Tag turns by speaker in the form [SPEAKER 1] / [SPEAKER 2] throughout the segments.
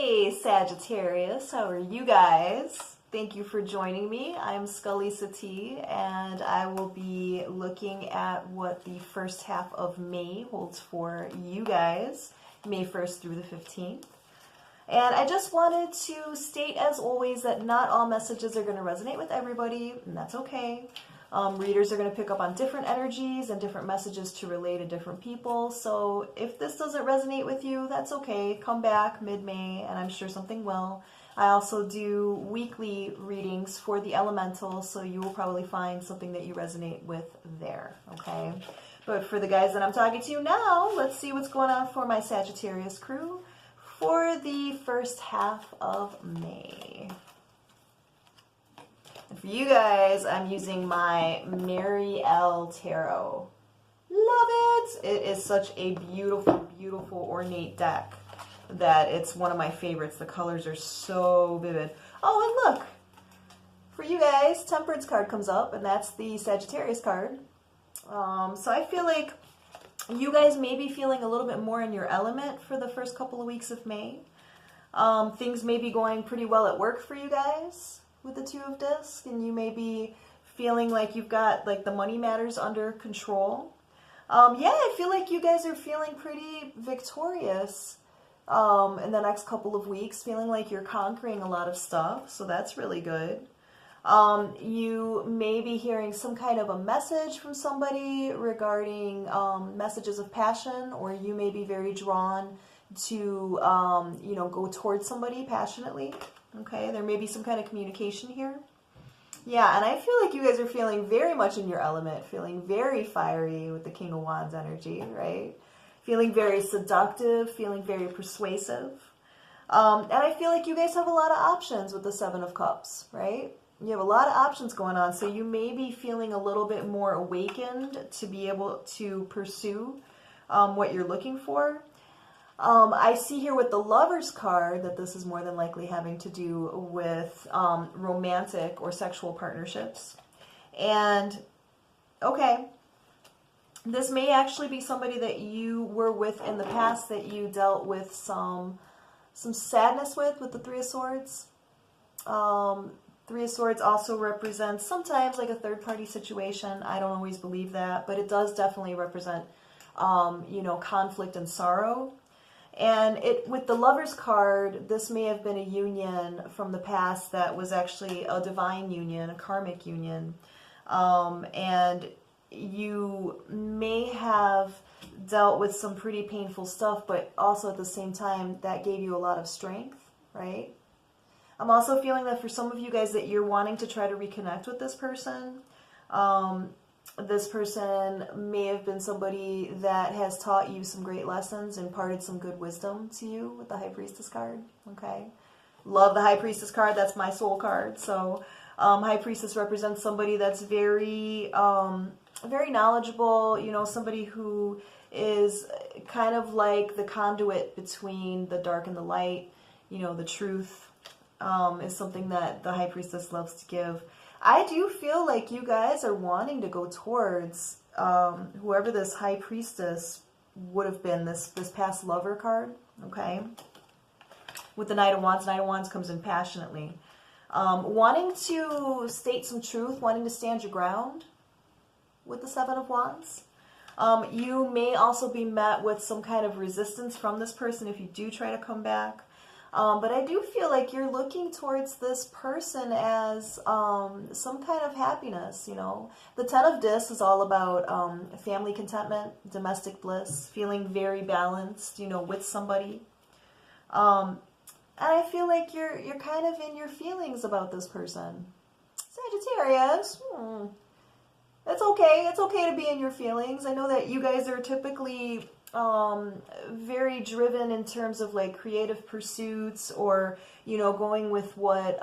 [SPEAKER 1] Hey Sagittarius, how are you guys? Thank you for joining me. I'm Scully Sati, and I will be looking at what the first half of May holds for you guys, May 1st through the 15th. And I just wanted to state, as always, that not all messages are going to resonate with everybody, and that's okay. Readers are going to pick up on different energies and different messages to relay to different people. So if this doesn't resonate with you, that's okay. Come back mid-May, and I'm sure something will. I also do weekly readings for the elementals, so you will probably find something that you resonate with there, okay? But for the guys that I'm talking to now, let's see what's going on for my Sagittarius crew for the first half of May. And for you guys, I'm using my Mary L. Tarot. Love it! It is such a beautiful, beautiful, ornate deck that it's one of my favorites. The colors are so vivid. Oh, and look! For you guys, Temperance card comes up, and that's the Sagittarius card. So I feel like you guys may be feeling a little bit more in your element for the first couple of weeks of May. Things may be going pretty well at work for you guys with the Two of Discs, and you may be feeling like you've got like the money matters under control. Yeah, I feel like you guys are feeling pretty victorious in the next couple of weeks, feeling like you're conquering a lot of stuff, so that's really good. You may be hearing some kind of a message from somebody regarding messages of passion, or you may be very drawn to, go towards somebody passionately. Okay, there may be some kind of communication here. Yeah, and I feel like you guys are feeling very much in your element, feeling very fiery with the King of Wands energy, right? Feeling very seductive, feeling very persuasive. And I feel like you guys have a lot of options with the Seven of Cups, right? You have a lot of options going on, so you may be feeling a little bit more awakened to be able to pursue what you're looking for. I see here with the Lovers card that this is more than likely having to do with romantic or sexual partnerships. And, okay, this may actually be somebody that you were with in the past that you dealt with some sadness with the Three of Swords. Three of Swords also represents sometimes like a third-party situation. I don't always believe that, but it does definitely represent, conflict and sorrow. And with the Lovers card, this may have been a union from the past that was actually a divine union, a karmic union. And you may have dealt with some pretty painful stuff, but also at the same time, that gave you a lot of strength, right? I'm also feeling that for some of you guys that you're wanting to try to reconnect with this person. This person may have been somebody that has taught you some great lessons, imparted some good wisdom to you with the High Priestess card, okay? Love the High Priestess card. That's my soul card. So High Priestess represents somebody that's very, very knowledgeable, somebody who is kind of like the conduit between the dark and the light, the truth. Is something that the High Priestess loves to give. I do feel like you guys are wanting to go towards whoever this High Priestess would have been, this past Lover card, okay? With the Knight of Wands comes in passionately. Wanting to state some truth, wanting to stand your ground with the Seven of Wands. You may also be met with some kind of resistance from this person if you do try to come back. But I do feel like you're looking towards this person as some kind of happiness, The Ten of Discs is all about family contentment, domestic bliss, feeling very balanced, with somebody. And I feel like you're kind of in your feelings about this person. Sagittarius, it's okay. It's okay to be in your feelings. I know that you guys are typically very driven in terms of like creative pursuits or, going with what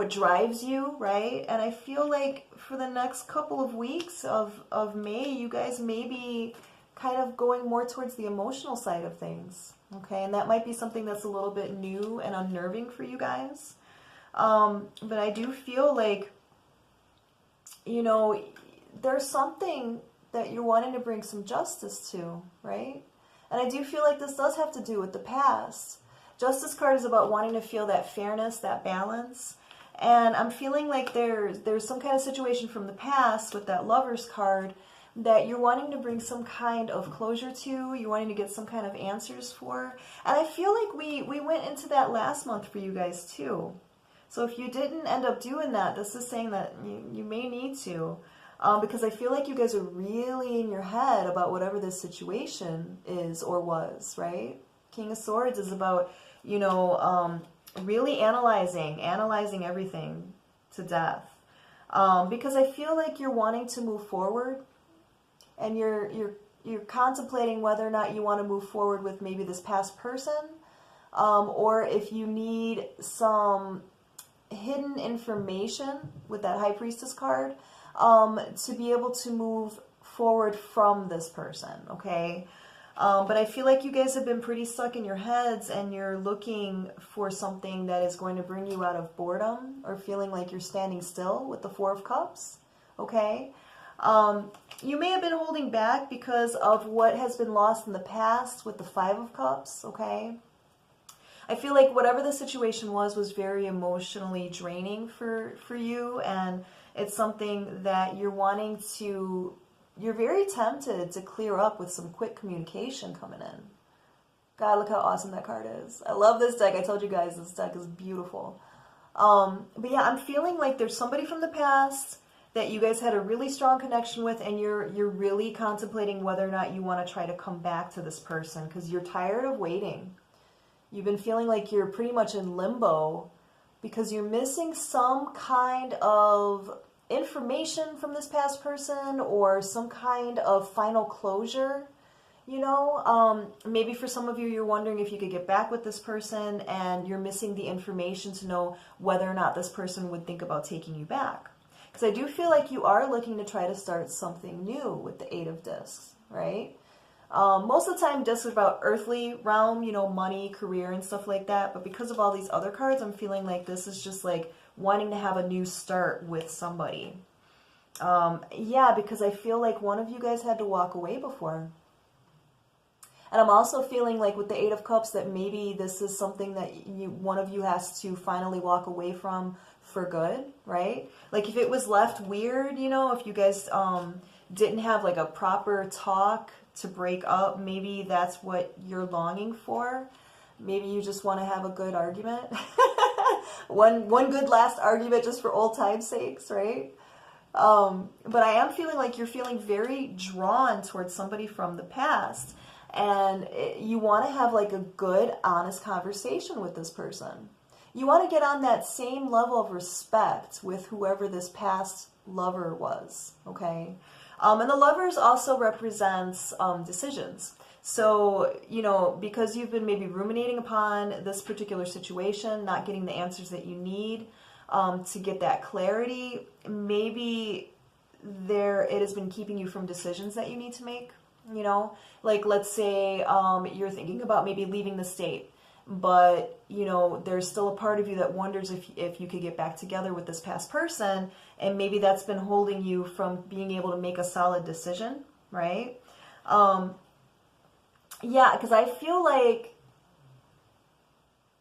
[SPEAKER 1] drives you, right? And I feel like for the next couple of weeks of May, you guys may be kind of going more towards the emotional side of things, okay? And that might be something that's a little bit new and unnerving for you guys. But I do feel like, there's something that you're wanting to bring some justice to, right? And I do feel like this does have to do with the past. Justice card is about wanting to feel that fairness, that balance. And I'm feeling like there's some kind of situation from the past with that Lovers card that you're wanting to bring some kind of closure to, you're wanting to get some kind of answers for. And I feel like we went into that last month for you guys too. So if you didn't end up doing that, this is saying that you may need to. Because I feel like you guys are really in your head about whatever this situation is or was, right? King of Swords is about, you know, really analyzing everything to death. Because I feel like you're wanting to move forward, and you're contemplating whether or not you want to move forward with maybe this past person, or if you need some hidden information with that High Priestess card, to be able to move forward from this person, okay? But I feel like you guys have been pretty stuck in your heads, and you're looking for something that is going to bring you out of boredom or feeling like you're standing still with the Four of Cups, okay? You may have been holding back because of what has been lost in the past with the Five of Cups, okay? I feel like whatever the situation was very emotionally draining for you, and it's something that you're wanting to, you're very tempted to clear up with some quick communication coming in. God, look how awesome that card is. I love this deck. I told you guys this deck is beautiful. But yeah, I'm feeling like there's somebody from the past that you guys had a really strong connection with, and you're really contemplating whether or not you want to try to come back to this person because you're tired of waiting. You've been feeling like you're pretty much in limbo because you're missing some kind of information from this past person or some kind of final closure, you know. Maybe for some of you, you're wondering if you could get back with this person, and you're missing the information to know whether or not this person would think about taking you back. Because I do feel like you are looking to try to start something new with the Eight of Discs, right? Most of the time, discs are about earthly realm, you know, money, career, and stuff like that. But because of all these other cards, I'm feeling like this is just like wanting to have a new start with somebody. Yeah, because I feel like one of you guys had to walk away before. And I'm also feeling like with the Eight of Cups that maybe this is something that one of you has to finally walk away from for good, right? Like if it was left weird, you know, if you guys didn't have like a proper talk to break up, maybe that's what you're longing for. Maybe you just want to have a good argument. one good last argument just for old time's sakes, right? But I am feeling like you're feeling very drawn towards somebody from the past, and you want to have like a good, honest conversation with this person. You want to get on that same level of respect with whoever this past lover was, okay? And the Lovers also represents decisions. So, you know, because you've been maybe ruminating upon this particular situation, not getting the answers that you need to get that clarity, maybe it has been keeping you from decisions that you need to make, you know? Like, let's say you're thinking about maybe leaving the state, but, you know, there's still a part of you that wonders if you could get back together with this past person, and maybe that's been holding you from being able to make a solid decision, right? Yeah, because I feel like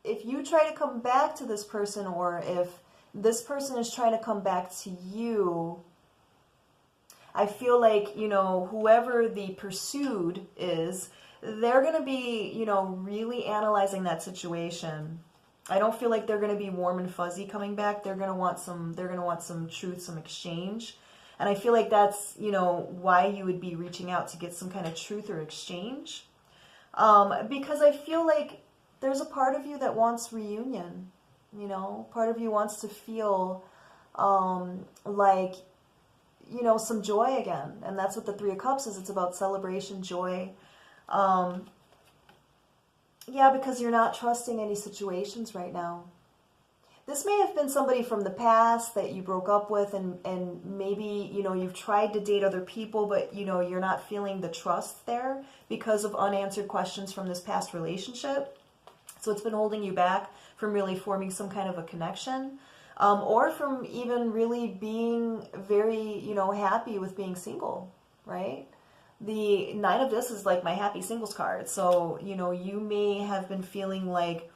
[SPEAKER 1] if you try to come back to this person, or if this person is trying to come back to you, I feel like, you know, whoever the pursued is, they're going to be, you know, really analyzing that situation. I don't feel like they're going to be warm and fuzzy coming back. They're going to want some truth, some exchange. And I feel like that's, you know, why you would be reaching out to get some kind of truth or exchange. Because I feel like there's a part of you that wants reunion, you know, part of you wants to feel like, you know, some joy again. And that's what the Three of Cups is. It's about celebration, joy. Yeah, because you're not trusting any situations right now. This may have been somebody from the past that you broke up with, and maybe, you know, you've tried to date other people, but, you know, you're not feeling the trust there because of unanswered questions from this past relationship. So it's been holding you back from really forming some kind of a connection, or from even really being very, you know, happy with being single, right? The Nine of Discs is like my happy singles card. So, you know, you may have been feeling like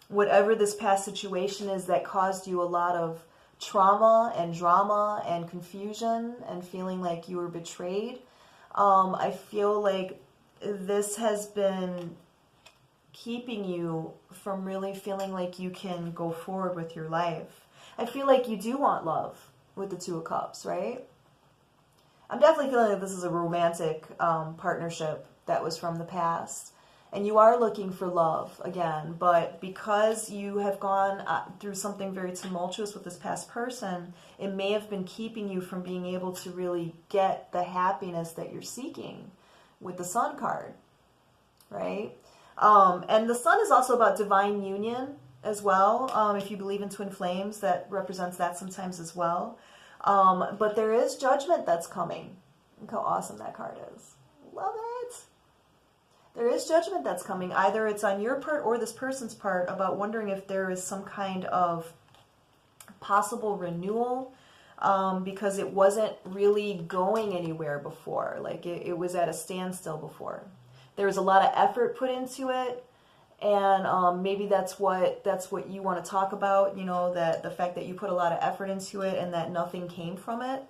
[SPEAKER 1] whatever this past situation is that caused you a lot of trauma and drama and confusion and feeling like you were betrayed. I feel like this has been keeping you from really feeling like you can go forward with your life. I feel like you do want love with the Two of Cups, right? I'm definitely feeling like this is a romantic partnership that was from the past. And you are looking for love again, but because you have gone through something very tumultuous with this past person, it may have been keeping you from being able to really get the happiness that you're seeking with the Sun card, right? And the Sun is also about divine union as well. If you believe in twin flames, that represents that sometimes as well. But there is judgment that's coming. Look how awesome that card is. Love it. There is judgment that's coming. Either it's on your part or this person's part about wondering if there is some kind of possible renewal because it wasn't really going anywhere before. Like it was at a standstill before. There was a lot of effort put into it, and maybe that's what you want to talk about. You know, that the fact that you put a lot of effort into it and that nothing came from it,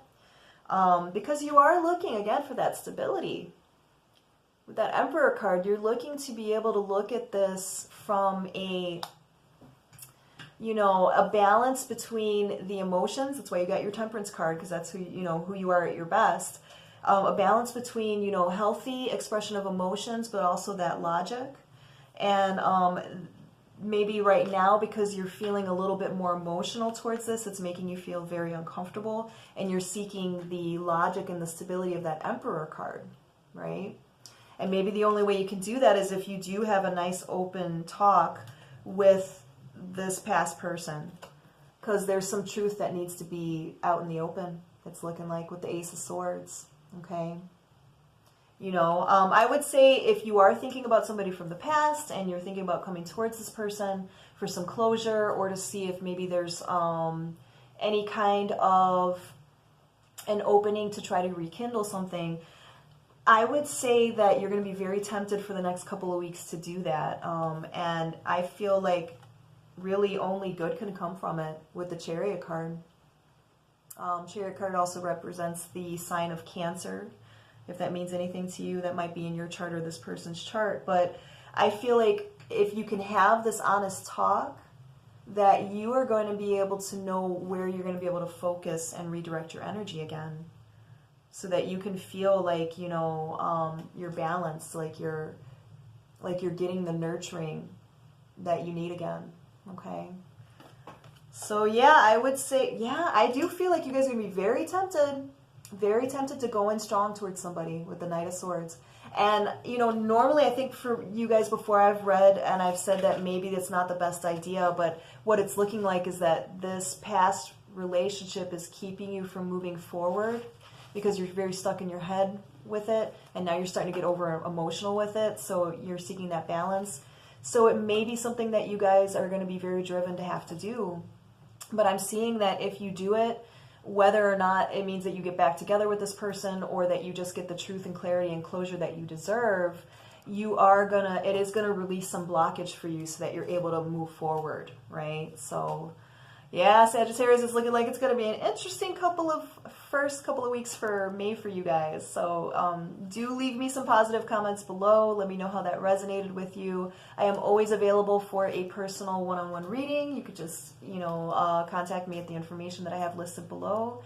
[SPEAKER 1] because you are looking again for that stability. With that Emperor card, you're looking to be able to look at this from a, you know, a balance between the emotions. That's why you got your Temperance card, because that's who you are at your best. A balance between, you know, healthy expression of emotions, but also that logic. And maybe right now, because you're feeling a little bit more emotional towards this, it's making you feel very uncomfortable, and you're seeking the logic and the stability of that Emperor card, right? And maybe the only way you can do that is if you do have a nice open talk with this past person, because there's some truth that needs to be out in the open. It's looking like with the Ace of Swords, okay? You know, I would say if you are thinking about somebody from the past and you're thinking about coming towards this person for some closure, or to see if maybe there's any kind of an opening to try to rekindle something, I would say that you're going to be very tempted for the next couple of weeks to do that. And I feel like really only good can come from it with the Chariot card. Chariot card also represents the sign of Cancer. If that means anything to you, that might be in your chart or this person's chart. But I feel like if you can have this honest talk, that you are going to be able to know where you're going to be able to focus and redirect your energy again, so that you can feel like, you know, you're balanced, like you're getting the nurturing that you need again, okay? So yeah, I would say, yeah, I do feel like you guys are going to be very tempted to go in strong towards somebody with the Knight of Swords. And, you know, normally I think for you guys before I've read and I've said that maybe that's not the best idea, but what it's looking like is that this past relationship is keeping you from moving forward, because you're very stuck in your head with it, and now you're starting to get over emotional with it, so you're seeking that balance. So it may be something that you guys are going to be very driven to have to do. But I'm seeing that if you do it, whether or not it means that you get back together with this person or that you just get the truth and clarity and closure that you deserve, it is gonna release some blockage for you so that you're able to move forward, right? So yeah, Sagittarius, is looking like it's going to be an interesting first couple of weeks for May for you guys. So do leave me some positive comments below. Let me know how that resonated with you. I am always available for a personal one-on-one reading. You could just, you know, contact me at the information that I have listed below.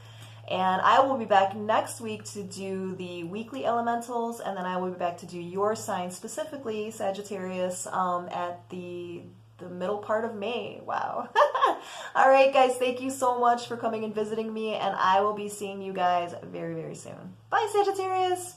[SPEAKER 1] And I will be back next week to do the weekly elementals, and then I will be back to do your sign, specifically Sagittarius, at the middle part of May. Wow. All right, guys, thank you so much for coming and visiting me, and I will be seeing you guys very, very soon. Bye, Sagittarius.